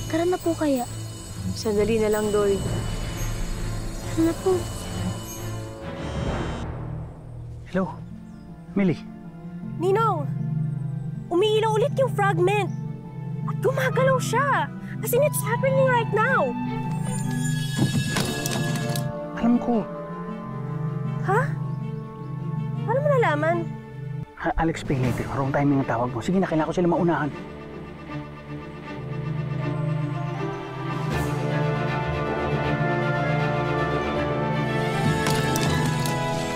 Tara na po kaya. Sandali na lang, Doy. Tara na po. Hello? Millie? Ninong! Umiilaw ulit yung fragment. At gumagalaw siya. As in, it's happening right now. Alam ko. Ha? Paano mo nalaman? I'll explain later. Wrong timing ang tawag mo. Sige na, kailangan ko sila maunahan.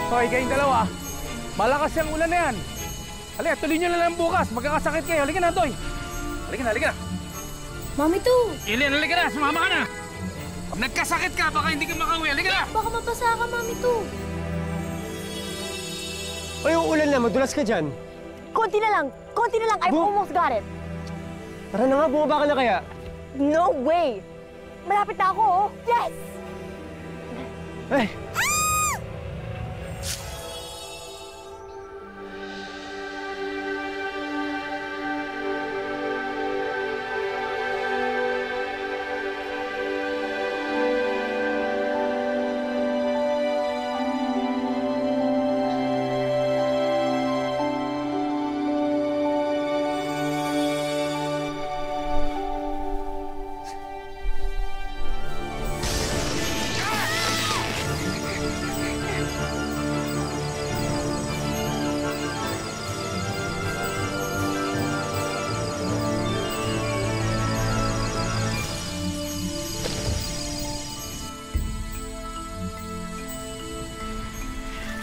Hoy, kayong dalawa. Malakas yung ulan na yan. Halika, tuloy nyo na lang bukas. Magkakasakit kayo. Halika na, Toy. Halika na, halika na. Mami to! Ilin, halika na. Sumama ka na. Pag nagkasakit ka, baka hindi ka makauwi. Halika na. Baka mapasa ka, Mami to. Ay, yung ulan na. Madulas ka dyan. Konti na lang. Konti na lang. I've almost got it. Tara na nga, bumaba ka na kaya. No way! Malapit na ako, oh. Yes! Ay!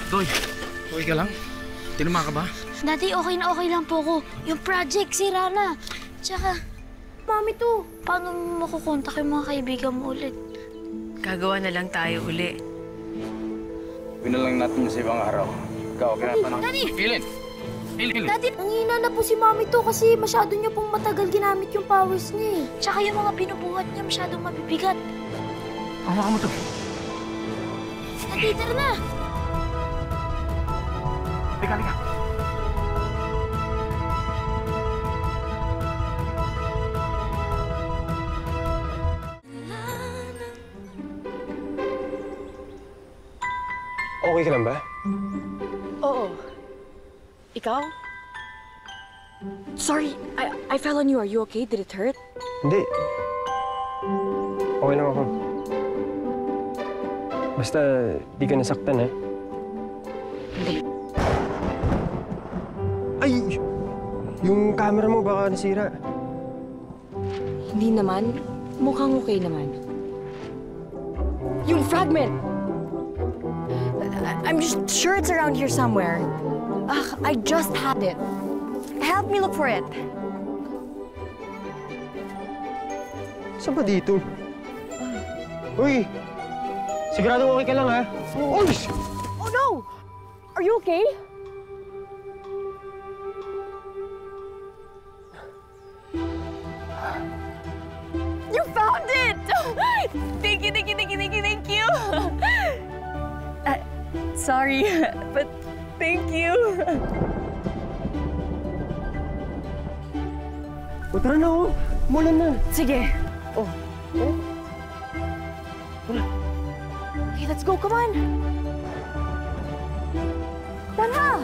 Toy, okay ka lang? Tinuma ka ba? Daddy, okay na okay lang po ko. Yung project, sira na. Tsaka, Mami to, paano mo makukontak yung mga kaibigan mo ulit? Gagawa na lang tayo uli. Pinalang natin sa ibang araw. Ikaw, okay na pa ng... Daddy! Ilin! Ilin! Daddy, nangihina na po si Mami to kasi masyado niya pong matagal ginamit yung powers niya eh. Tsaka yung mga binubuhat niya masyadong mabibigat. Hawakan mo to. Daddy, tara na! Halika, halika. Okay ka lang ba? Oo. Ikaw? Sorry, I fell on you. Are you okay? Did it hurt? Hindi. Okay lang ako. Basta, di ka nasaktan, ha? Hindi. Ay! Yung camera mo baka nasira. Hindi naman. Mukhang okay naman. Yung fragment! I'm just sure it's around here somewhere. I just had it. Help me look for it. Saan ba dito? Uy! Sigurado okay ka lang, ha? Uy! Oh no! Are you okay? You found it! Thank you, thank you, thank you, thank you, thank you! Sorry, but thank you. O, tara na, oh. Umulan na. Sige. Oh. Okay, let's go. Come on. Tara!